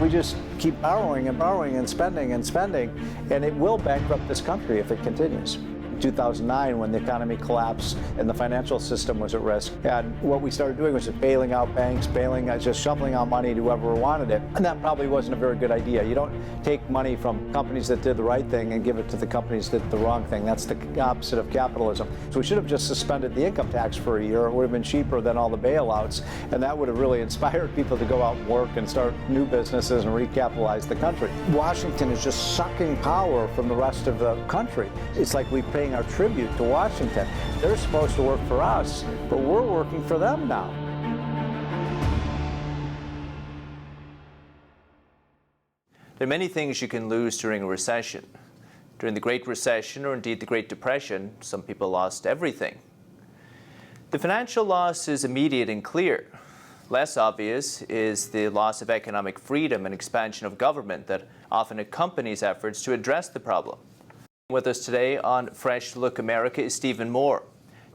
we just keep borrowing and borrowing and spending, and it will bankrupt this country if it continues. 2009, when the economy collapsed and the financial system was at risk. And what we started doing was just bailing out banks, just shoveling out money to whoever wanted it. And that probably wasn't a very good idea. You don't take money from companies that did the right thing and give it to the companies that did the wrong thing. That's the opposite of capitalism. So we should have just suspended the income tax for a year. It would have been cheaper than all the bailouts. And that would have really inspired people to go out and work and start new businesses and recapitalize the country. Washington is just sucking power from the rest of the country. It's like we paying our tribute to Washington. They're supposed to work for us, but we're working for them now. There are many things you can lose during a recession. During the Great Recession, or indeed the Great Depression, some people lost everything. The financial loss is immediate and clear. Less obvious is the loss of economic freedom and expansion of government that often accompanies efforts to address the problem. With us today on Fresh Look America is Stephen Moore,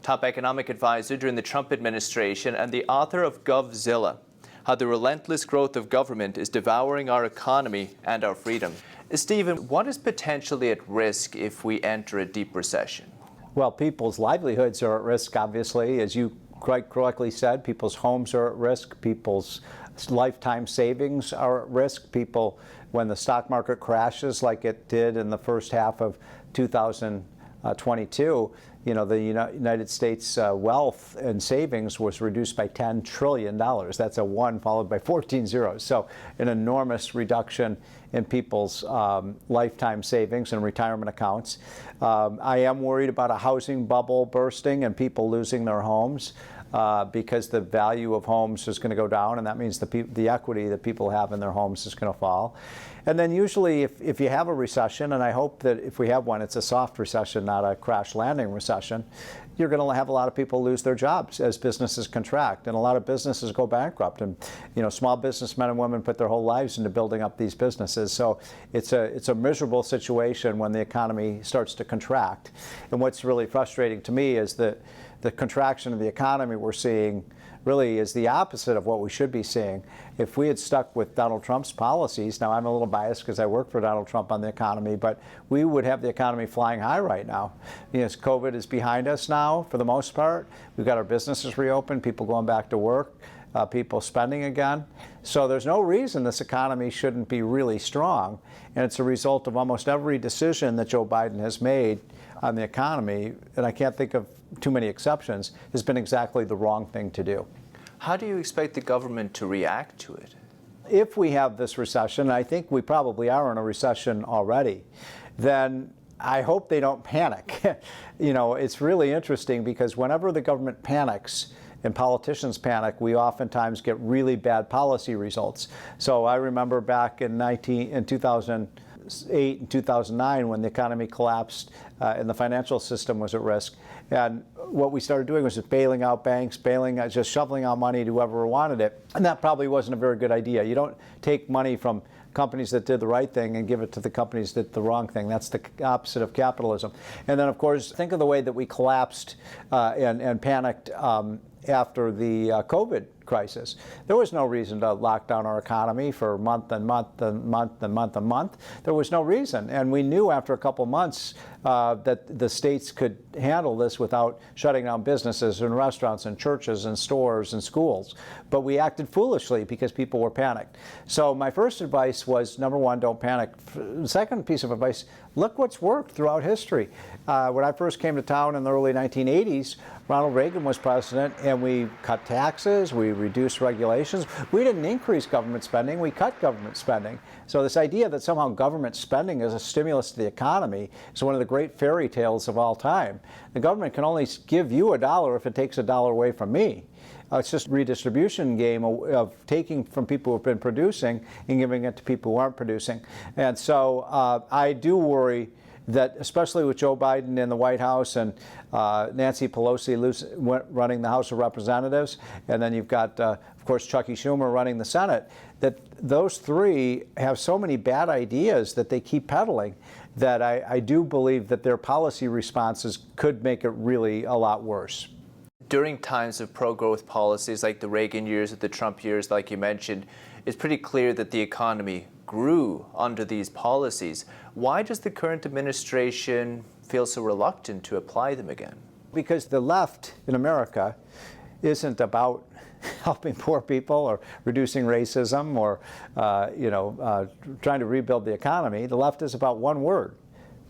top economic advisor during the Trump administration and the author of GovZilla, How the Relentless Growth of Government is Devouring Our Economy and Our Freedom. Stephen, what is potentially at risk if we enter a deep recession? Well, people's livelihoods are at risk, obviously. As you quite correctly said, people's homes are at risk, people's lifetime savings are at risk. People, when the stock market crashes like it did in the first half of 2022, you know, the United States wealth and savings was reduced by $10 trillion. That's a 1 followed by 14 zeros. So an enormous reduction in people's lifetime savings and retirement accounts. I am worried about a housing bubble bursting and people losing their homes. Because the value of homes is going to go down, and that means the equity that people have in their homes is going to fall. And then usually if you have a recession, and I hope that if we have one, it's a soft recession, not a crash landing recession, you're going to have a lot of people lose their jobs as businesses contract, and a lot of businesses go bankrupt. And you know, small businessmen and women put their whole lives into building up these businesses. So it's a miserable situation when the economy starts to contract. And what's really frustrating to me is that the contraction of the economy we're seeing really is the opposite of what we should be seeing. If we had stuck with Donald Trump's policies, now I'm a little biased because I work for Donald Trump on the economy, but we would have the economy flying high right now. You know, COVID is behind us now for the most part. We've got our businesses reopened, people going back to work, people spending again. So there's no reason this economy shouldn't be really strong. And it's a result of almost every decision that Joe Biden has made on the economy, and I can't think of too many exceptions, has been exactly the wrong thing to do. How do you expect the government to react to it? If we have this recession, I think we probably are in a recession already, then I hope they don't panic. You know, it's really interesting because whenever the government panics and politicians panic, we oftentimes get really bad policy results. So I remember back in 2008 and 2009 when the economy collapsed and the financial system was at risk. And what we started doing was just bailing out banks, just shoveling out money to whoever wanted it. And that probably wasn't a very good idea. You don't take money from companies that did the right thing and give it to the companies that did the wrong thing. That's the opposite of capitalism. And then, of course, think of the way that we collapsed and panicked after the COVID crisis. There was no reason to lock down our economy for month and month and month and month and month. There was no reason. And we knew after a couple months that the states could handle this without shutting down businesses and restaurants and churches and stores and schools. But we acted foolishly because people were panicked. So my first advice was, number one, don't panic. The second piece of advice, look what's worked throughout history. When I first came to town in the early 1980s, Ronald Reagan was president, and we cut taxes, we reduced regulations. We didn't increase government spending, we cut government spending. So this idea that somehow government spending is a stimulus to the economy is one of the great fairy tales of all time. The government can only give you $1 if it takes $1 away from me. It's just a redistribution game of taking from people who have been producing and giving it to people who aren't producing. And so I do worry that, especially with Joe Biden in the White House and Nancy Pelosi running the House of Representatives, and then you've got, of course, Chucky Schumer running the Senate, that those three have so many bad ideas that they keep peddling that I do believe that their policy responses could make it really a lot worse. During times of pro-growth policies like the Reagan years or the Trump years, like you mentioned, It's pretty clear that the economy grew under these policies. Why does the current administration feel so reluctant to apply them again? Because the left in America isn't about helping poor people or reducing racism or trying to rebuild the economy. The left is about one word: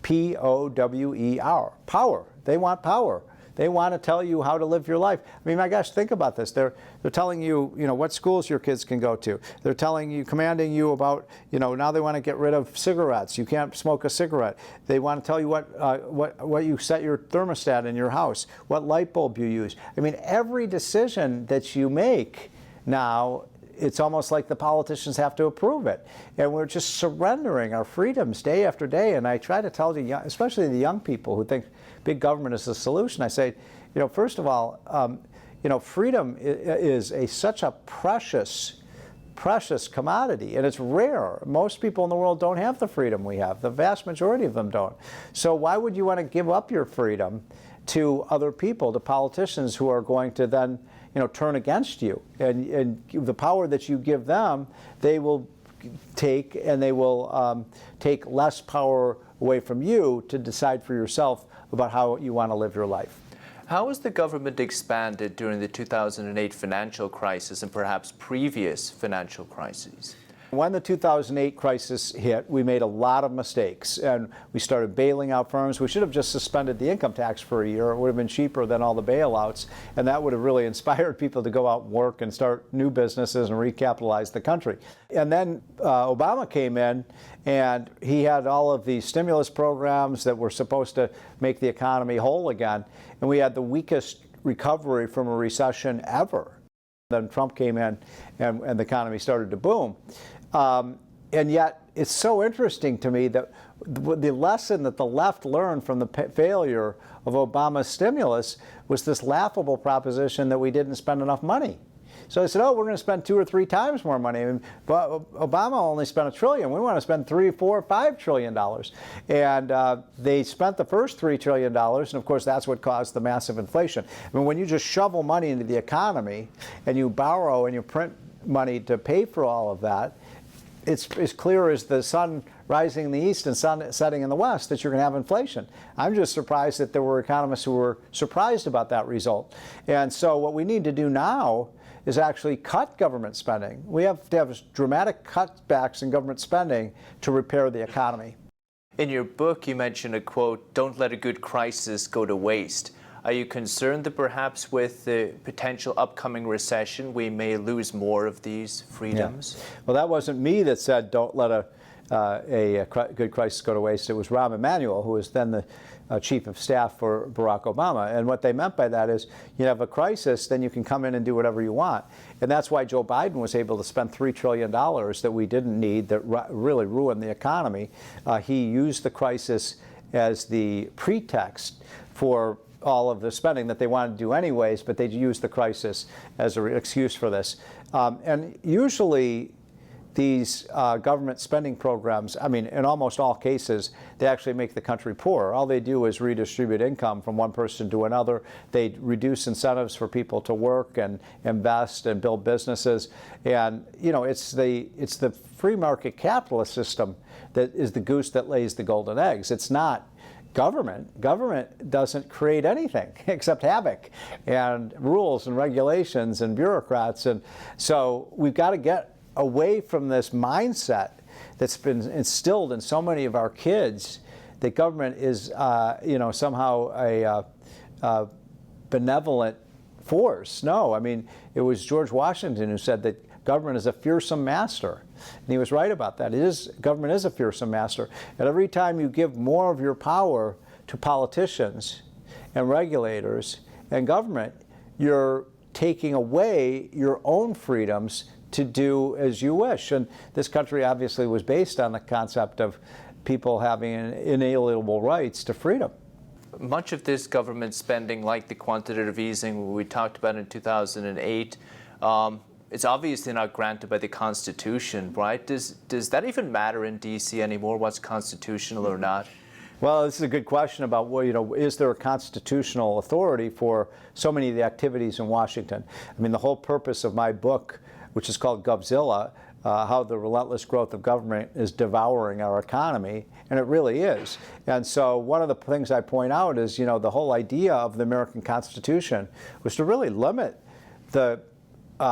P-O-W-E-R, power. They want power. They want to tell you how to live your life. I mean, my gosh, think about this. They're telling you, what schools your kids can go to. They're telling you, commanding you about, now they want to get rid of cigarettes. You can't smoke a cigarette. They want to tell you what you set your thermostat in your house, what light bulb you use. I mean, every decision that you make now, it's almost like the politicians have to approve it. And we're just surrendering our freedoms day after day. And I try to tell the young, especially the young people who think big government is the solution, I say, first of all, freedom is such a precious commodity, and it's rare. Most people in the world don't have the freedom we have. The vast majority of them don't. So why would you want to give up your freedom to other people, to politicians who are going to then turn against you? And the power that you give them, they will take, and they will take less power away from you to decide for yourself about how you want to live your life. How has the government expanded during the 2008 financial crisis and perhaps previous financial crises? When the 2008 crisis hit, we made a lot of mistakes, and we started bailing out firms. We should have just suspended the income tax for a year. It would have been cheaper than all the bailouts, and that would have really inspired people to go out and work and start new businesses and recapitalize the country. And then Obama came in, and he had all of these stimulus programs that were supposed to make the economy whole again, and we had the weakest recovery from a recession ever. Then Trump came in, and the economy started to boom. And yet, it's so interesting to me that the lesson that the left learned from the failure of Obama's stimulus was this laughable proposition that we didn't spend enough money. So they said, oh, we're going to spend 2 or 3 times more money. But Obama only spent $1 trillion. We want to spend $3, $4, $5 trillion. And they spent the first $3 trillion, and of course that's what caused the massive inflation. I mean, when you just shovel money into the economy and you borrow and you print money to pay for all of that, it's as clear as the sun rising in the east and sun setting in the west that you're going to have inflation. I'm just surprised that there were economists who were surprised about that result. And so what we need to do now is actually cut government spending. We have to have dramatic cutbacks in government spending to repair the economy. In your book, you mentioned a quote, "Don't let a good crisis go to waste." Are you concerned that perhaps with the potential upcoming recession, we may lose more of these freedoms? Yeah. Well, that wasn't me that said, don't let a good crisis go to waste. It was Rahm Emanuel, who was then the chief of staff for Barack Obama. And what they meant by that is, you have a crisis, then you can come in and do whatever you want. And that's why Joe Biden was able to spend $3 trillion that we didn't need, that really ruined the economy. He used the crisis as the pretext for all of the spending that they wanted to do anyways, but they used the crisis as an excuse for this. And usually these government spending programs, I mean, in almost all cases, they actually make the country poorer. All they do is redistribute income from one person to another. They reduce incentives for people to work and invest and build businesses. And, it's the free market capitalist system that is the goose that lays the golden eggs. It's not government. Government doesn't create anything except havoc and rules and regulations and bureaucrats. And so we've got to get away from this mindset that's been instilled in so many of our kids that government is, somehow a benevolent force. No, I mean, it was George Washington who said that government is a fearsome master. And he was right about that. Government is a fearsome master. And every time you give more of your power to politicians and regulators and government, you're taking away your own freedoms to do as you wish. And this country obviously was based on the concept of people having inalienable rights to freedom. Much of this government spending, like the quantitative easing we talked about in 2008, it's obviously not granted by the Constitution, right? Does that even matter in D.C. anymore, what's constitutional or not? Well, this is a good question about, is there a constitutional authority for so many of the activities in Washington? I mean, the whole purpose of my book, which is called Govzilla, how the relentless growth of government is devouring our economy, and it really is. And so one of the things I point out is, the whole idea of the American Constitution was to really limit the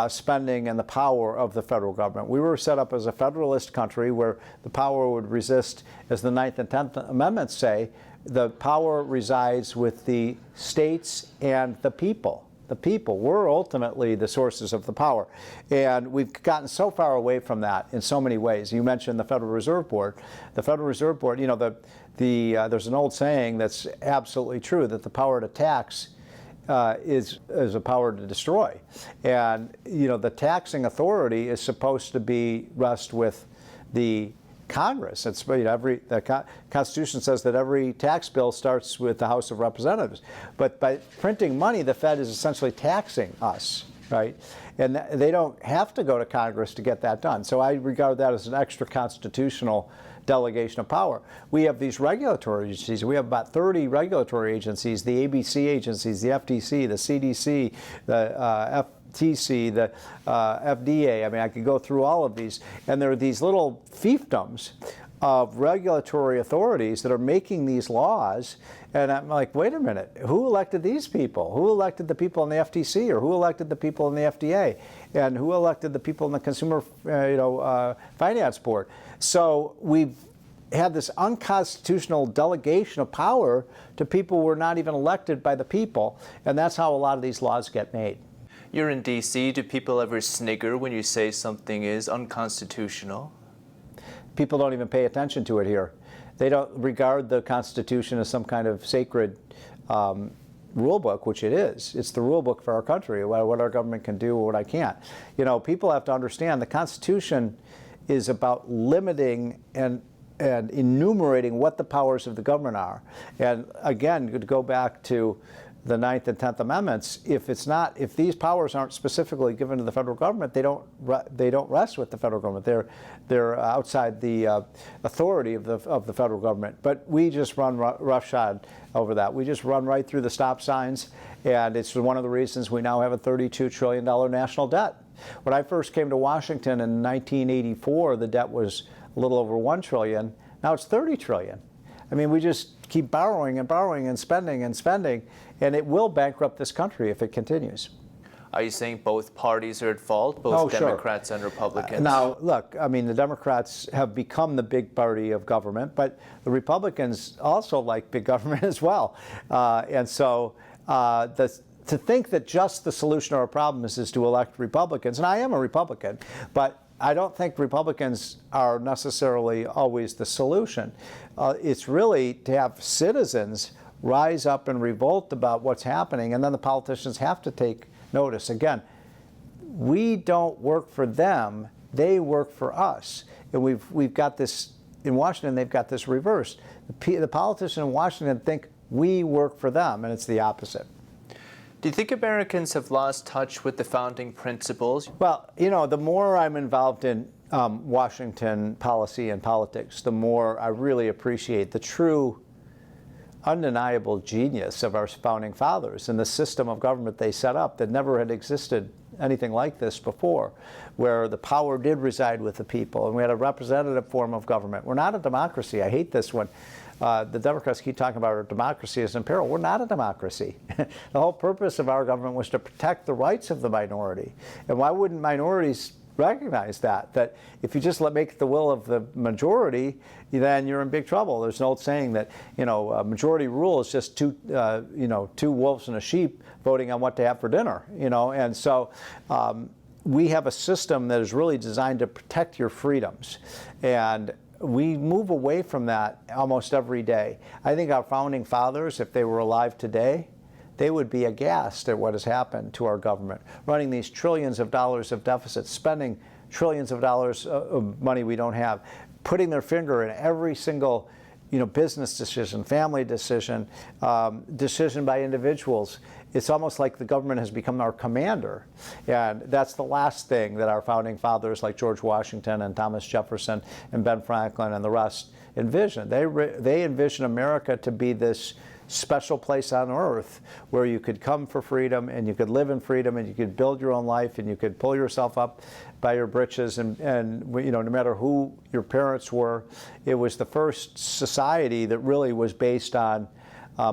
spending and the power of the federal government. We were set up as a federalist country where the power would resist, as the 9th and 10th Amendments say, the power resides with the states and the people. The people, we're ultimately the sources of the power. And we've gotten so far away from that in so many ways. You mentioned the Federal Reserve Board. The Federal Reserve Board, there's an old saying that's absolutely true, that the power to tax is a power to destroy. And, the taxing authority is supposed to rest with the Congress. It's the Constitution says that every tax bill starts with the House of Representatives. But by printing money, the Fed is essentially taxing us, right? And they don't have to go to Congress to get that done. So I regard that as an extra constitutional delegation of power. We have these regulatory agencies. We have about 30 regulatory agencies, the ABC agencies, the FTC, the CDC, the FTC, the FDA. I mean, I could go through all of these. And there are these little fiefdoms of regulatory authorities that are making these laws. And I'm like, wait a minute, who elected these people? Who elected the people in the FTC, or who elected the people in the FDA? And who elected the people in the Consumer Finance Board? So we've had this unconstitutional delegation of power to people who are not even elected by the people. And that's how a lot of these laws get made. You're in D.C. Do people ever snigger when you say something is unconstitutional? People don't even pay attention to it here. They don't regard the Constitution as some kind of sacred rule book, which it is. It's the rule book for our country, what our government can do, what I can't. People have to understand the Constitution is about limiting and enumerating what the powers of the government are. And again, to go back to the 9th and 10th Amendments, if these powers aren't specifically given to the federal government, they don't rest with the federal government. They're outside the authority of the federal government. But we just run roughshod over that. We just run right through the stop signs, and it's one of the reasons we now have a $32 trillion national debt. When I first came to Washington in 1984, the debt was a little over $1 trillion. Now it's $30 trillion. I mean, we just keep borrowing and borrowing and spending, and it will bankrupt this country if it continues. Are you saying both parties are at fault, both Democrats and Republicans? Now, look, I mean, the Democrats have become the big party of government, but the Republicans also like big government as well. And so to think that just the solution to our problems is to elect Republicans, and I am a Republican, but I don't think Republicans are necessarily always the solution. It's really to have citizens rise up and revolt about what's happening, and then the politicians have to take notice. Again, we don't work for them, they work for us. And we've got this, in Washington, they've got this reversed. The politicians in Washington think we work for them, and it's the opposite. Do you think Americans have lost touch with the founding principles? Well, the more I'm involved in Washington policy and politics, the more I really appreciate the true, undeniable genius of our founding fathers and the system of government they set up that never had existed anything like this before, where the power did reside with the people, and we had a representative form of government. We're not a democracy. I hate this one. The Democrats keep talking about our democracy is in peril. We're not a democracy. The whole purpose of our government was to protect the rights of the minority. And why wouldn't minorities recognize that if you just make the will of the majority, then you're in big trouble? There's an old saying that, majority rule is just two wolves and a sheep voting on what to have for dinner, and so we have a system that is really designed to protect your freedoms. And we move away from that almost every day. I think our founding fathers, if they were alive today, they would be aghast at what has happened to our government, running these trillions of dollars of deficits, spending trillions of dollars of money we don't have, putting their finger in every single business decision, family decision, decision by individuals. It's almost like the government has become our commander. And that's the last thing that our founding fathers like George Washington and Thomas Jefferson and Ben Franklin and the rest envisioned. They envisioned America to be this special place on earth where you could come for freedom and you could live in freedom and you could build your own life and you could pull yourself up by your britches and no matter who your parents were. It was the first society that really was based on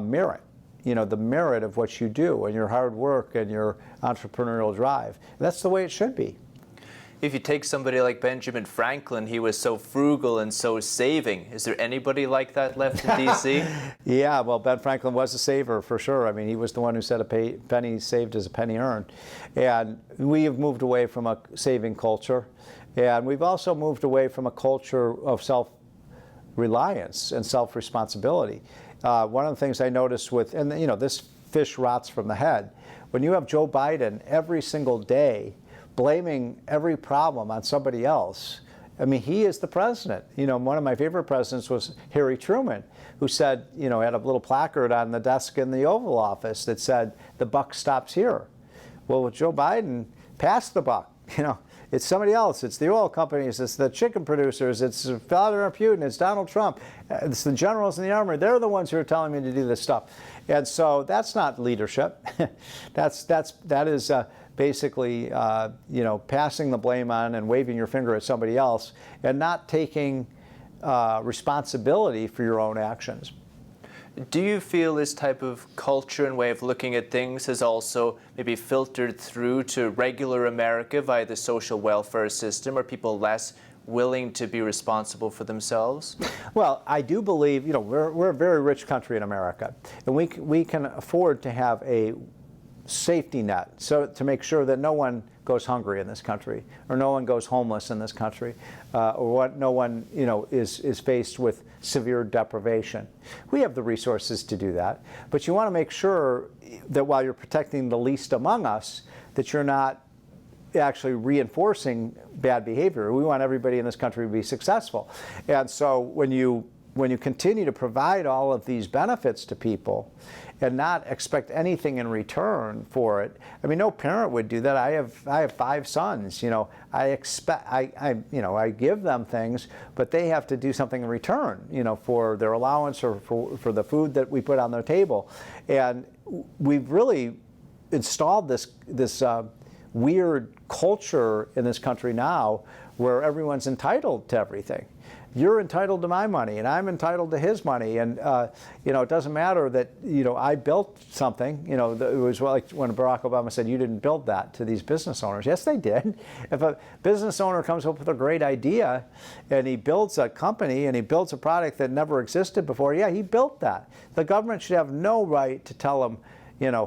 merit. The merit of what you do and your hard work and your entrepreneurial drive. That's the way it should be. If you take somebody like Benjamin Franklin, he was so frugal and so saving. Is there anybody like that left in D.C.? Yeah, well, Ben Franklin was a saver for sure. I mean, he was the one who said a penny saved is a penny earned. And we have moved away from a saving culture. And we've also moved away from a culture of self-reliance and self-responsibility. One of the things I noticed this fish rots from the head. When you have Joe Biden every single day blaming every problem on somebody else, I mean, he is the president. One of my favorite presidents was Harry Truman, who said, had a little placard on the desk in the Oval Office that said, "The buck stops here." Well, with Joe Biden, pass the buck. It's somebody else. It's the oil companies. It's the chicken producers. It's Vladimir Putin. It's Donald Trump. It's the generals in the army. They're the ones who are telling me to do this stuff. And so that's not leadership. that is basically passing the blame on and waving your finger at somebody else and not taking responsibility for your own actions. Do you feel this type of culture and way of looking at things has also maybe filtered through to regular America via the social welfare system? Are people less willing to be responsible for themselves? Well, I do believe, we're a very rich country in America, and we can afford to have a safety net so to make sure that no one goes hungry in this country, or no one goes homeless in this country, or no one is faced with severe deprivation. We have the resources to do that, but you want to make sure that while you're protecting the least among us, that you're not actually reinforcing bad behavior. We want everybody in this country to be successful, and so when you continue to provide all of these benefits to people and not expect anything in return for it. I mean, no parent would do that. I have 5 sons. I give them things, but they have to do something in return, for their allowance or for the food that we put on their table. And we've really installed this weird culture in this country now where everyone's entitled to everything. You're entitled to my money, and I'm entitled to his money, and it doesn't matter that I built something. It was like when Barack Obama said, "You didn't build that," to these business owners. Yes, they did. If a business owner comes up with a great idea, and he builds a company and he builds a product that never existed before, yeah, he built that. The government should have no right to tell him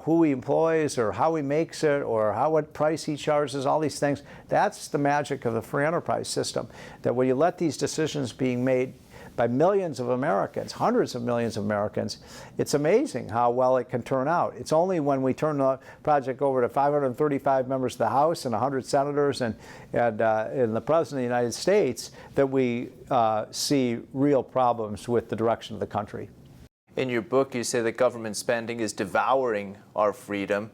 who he employs or how he makes it or what price he charges, all these things. That's the magic of the free enterprise system, that when you let these decisions being made by millions of Americans, hundreds of millions of Americans, it's amazing how well it can turn out. It's only when we turn the project over to 535 members of the House and 100 senators and the President of the United States that we see real problems with the direction of the country. In your book, you say that government spending is devouring our freedom.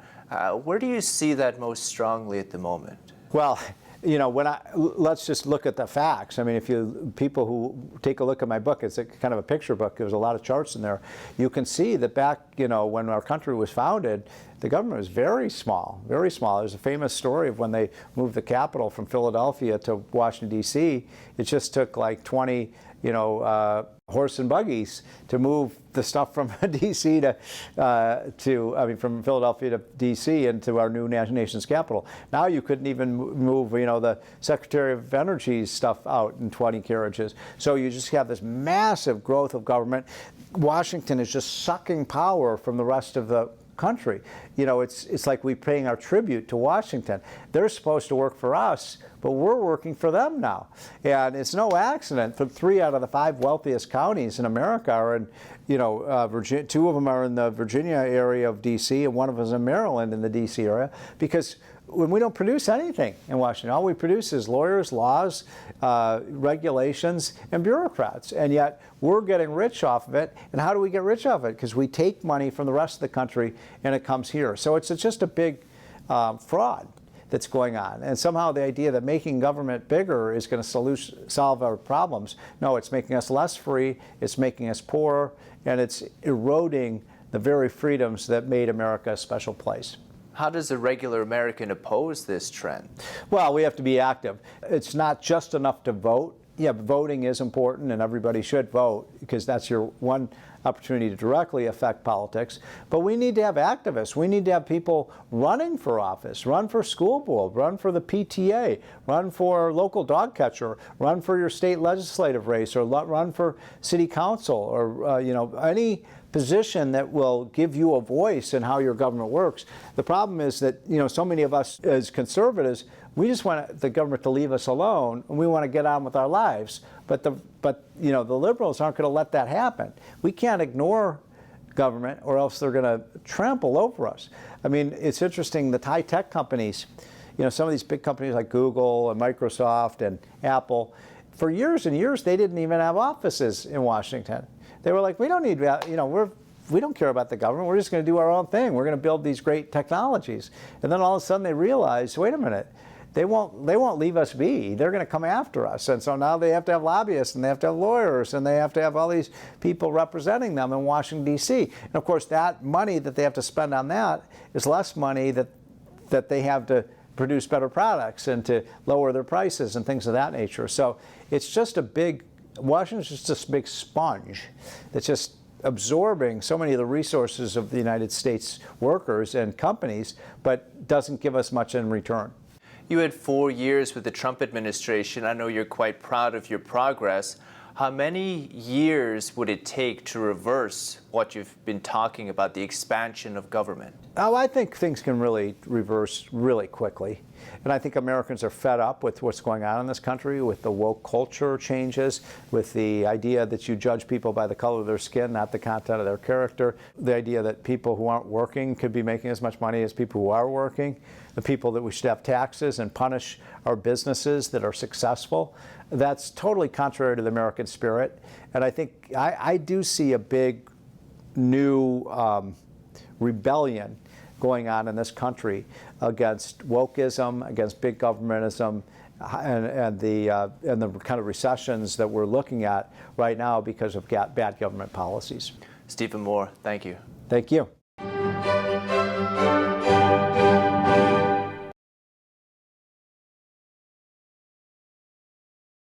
Where do you see that most strongly at the moment? Well, let's just look at the facts. I mean, people who take a look at my book, it's kind of a picture book. There's a lot of charts in there. You can see that back, when our country was founded, the government was very small, very small. There's a famous story of when they moved the capital from Philadelphia to Washington, D.C. It just took like 20, horse and buggies to move the stuff from D.C. from Philadelphia to D.C. into our new nation's capital. Now you couldn't even move, the Secretary of Energy's stuff out in 20 carriages. So you just have this massive growth of government. Washington is just sucking power from the rest of the country. It's like we're paying our tribute to Washington. They're supposed to work for us, but we're working for them now. And it's no accident that 3 out of the 5 wealthiest counties in America are in, Virginia. 2 of them are in the Virginia area of D.C. and 1 of them is in Maryland in the D.C. area, because when we don't produce anything in Washington, all we produce is lawyers, laws, regulations, and bureaucrats. And yet we're getting rich off of it. And how do we get rich off of it? Because we take money from the rest of the country and it comes here. So it's just a big fraud that's going on. And somehow the idea that making government bigger is going to solve our problems. No, it's making us less free, it's making us poorer, and it's eroding the very freedoms that made America a special place. How does a regular American oppose this trend? Well, we have to be active. It's not just enough to vote. Yeah, voting is important, and everybody should vote because that's your one opportunity to directly affect politics. But we need to have activists. We need to have people running for office, run for school board, run for the PTA, run for local dog catcher, run for your state legislative race, or run for city council, or any position that will give you a voice in how your government works. The problem is that so many of us as conservatives, we just want the government to leave us alone, and we want to get on with our lives. But the liberals aren't going to let that happen. We can't ignore government, or else they're going to trample over us. I mean, it's interesting. The high-tech companies, some of these big companies like Google and Microsoft and Apple, for years and years they didn't even have offices in Washington. They were like, we don't need, we don't care about the government. We're just going to do our own thing. We're going to build these great technologies. And then all of a sudden they realized, wait a minute, they won't leave us be. They're going to come after us. And so now they have to have lobbyists, and they have to have lawyers, and they have to have all these people representing them in Washington, D.C. And of course, that money that they have to spend on that is less money that they have to produce better products and to lower their prices and things of that nature. So it's just Washington's just this big sponge that's just absorbing so many of the resources of the United States workers and companies, but doesn't give us much in return. You had 4 years with the Trump administration. I know you're quite proud of your progress. How many years would it take to reverse what you've been talking about, the expansion of government? Oh, I think things can really reverse really quickly. And I think Americans are fed up with what's going on in this country, with the woke culture changes, with the idea that you judge people by the color of their skin, not the content of their character, the idea that people who aren't working could be making as much money as people who are working, the people that we should have taxes and punish our businesses that are successful. That's totally contrary to the American spirit. And I think I do see a big new rebellion going on in this country against wokeism, against big governmentism, and the kind of recessions that we're looking at right now because of bad government policies. Stephen Moore, thank you. Thank you.